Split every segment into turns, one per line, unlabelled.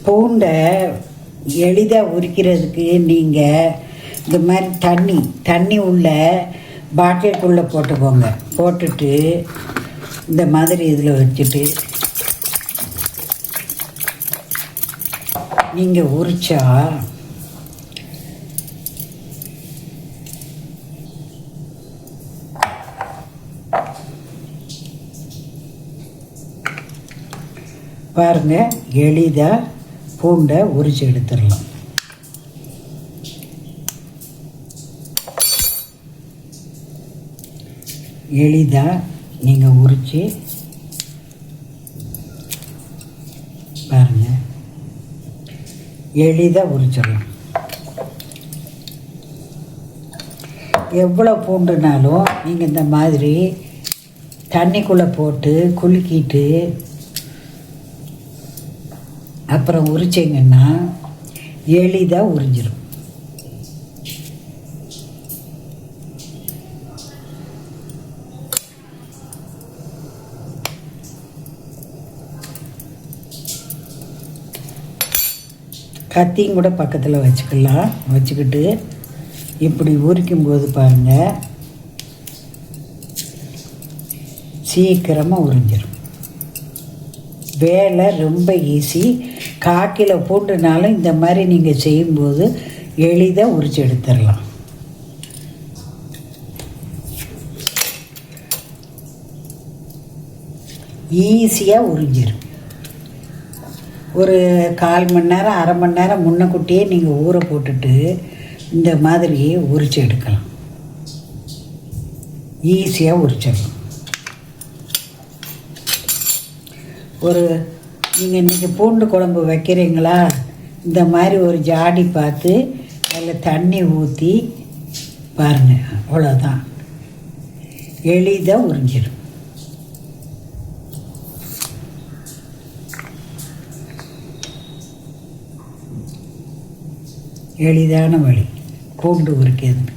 பூண்டை எளிதாக உரிக்கிறதுக்கு நீங்கள் இந்த மாதிரி தண்ணி உள்ள பாட்டிலுக்குள்ளே போட்டுக்கோங்க. போட்டுட்டு இந்த மாதிரி இதில் வச்சுட்டு நீங்கள் உரிச்சா பாருங்கள், எளிதாக பூண்டை உரித்து எடுத்துடலாம். எளிதாக நீங்கள் உரித்து பாருங்கள், எளிதாக உரிச்சிடலாம். எவ்வளோ பூண்டுனாலும் நீங்கள் இந்த மாதிரி தண்ணிக்குள்ளே போட்டு குலுக்கிட்டு அப்புறம் உரிச்சிங்கன்னா எளிதாக உறிஞ்சிடும். கத்தியும் கூட பக்கத்தில் வச்சுக்கலாம். வச்சுக்கிட்டு இப்படி உரிக்கும்போது பாருங்கள், சீக்கிரமாக உறிஞ்சிடும். வேலை ரொம்ப ஈஸி. 1/4 கிலோ பூண்டுனாலும் இந்த மாதிரி நீங்கள் செய்யும்போது எளிதாக உரித்து எடுத்துடலாம். ஈஸியாக உறிஞ்சிடும். ஒரு 1/4 மணி நேரம் 1/2 மணி நேரம் முன்னக்கூட்டியே நீங்கள் ஊற போட்டுட்டு இந்த மாதிரி உரித்து எடுக்கலாம். ஈஸியாக உரிச்சிடலாம். நீங்கள் இன்றைக்கி பூண்டு குழம்பு வைக்கிறீங்களா, இந்த மாதிரி ஒரு ஜாடி பார்த்து அதில் தண்ணி ஊற்றி பாருங்கள், அவ்வளோதான். எளிதாக உறிஞ்சிடும். எளிதான வழி பூண்டு உரிக்கிறது.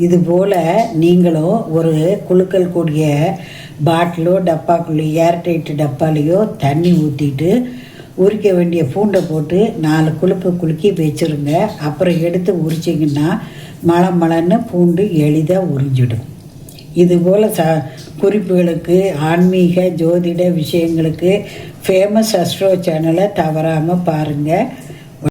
இதுபோல் நீங்களும் ஒரு குலுக்கல் கூடிய பாட்டிலோ டப்பாக்குள்ளே ஏர்டைட்டு டப்பாலையோ தண்ணி ஊற்றிட்டு உரிக்க வேண்டிய பூண்டை போட்டு 4 குலுக்கு குலுக்கி வச்சுருங்க. அப்புறம் எடுத்து உரிச்சிங்கன்னா மலன்னு பூண்டு எளிதாக உறிஞ்சிடும். இதுபோல் குறிப்புகளுக்கு, ஆன்மீக ஜோதிட விஷயங்களுக்கு ஃபேமஸ் அஸ்ட்ரோ சேனலை தவறாமல் பாருங்கள்.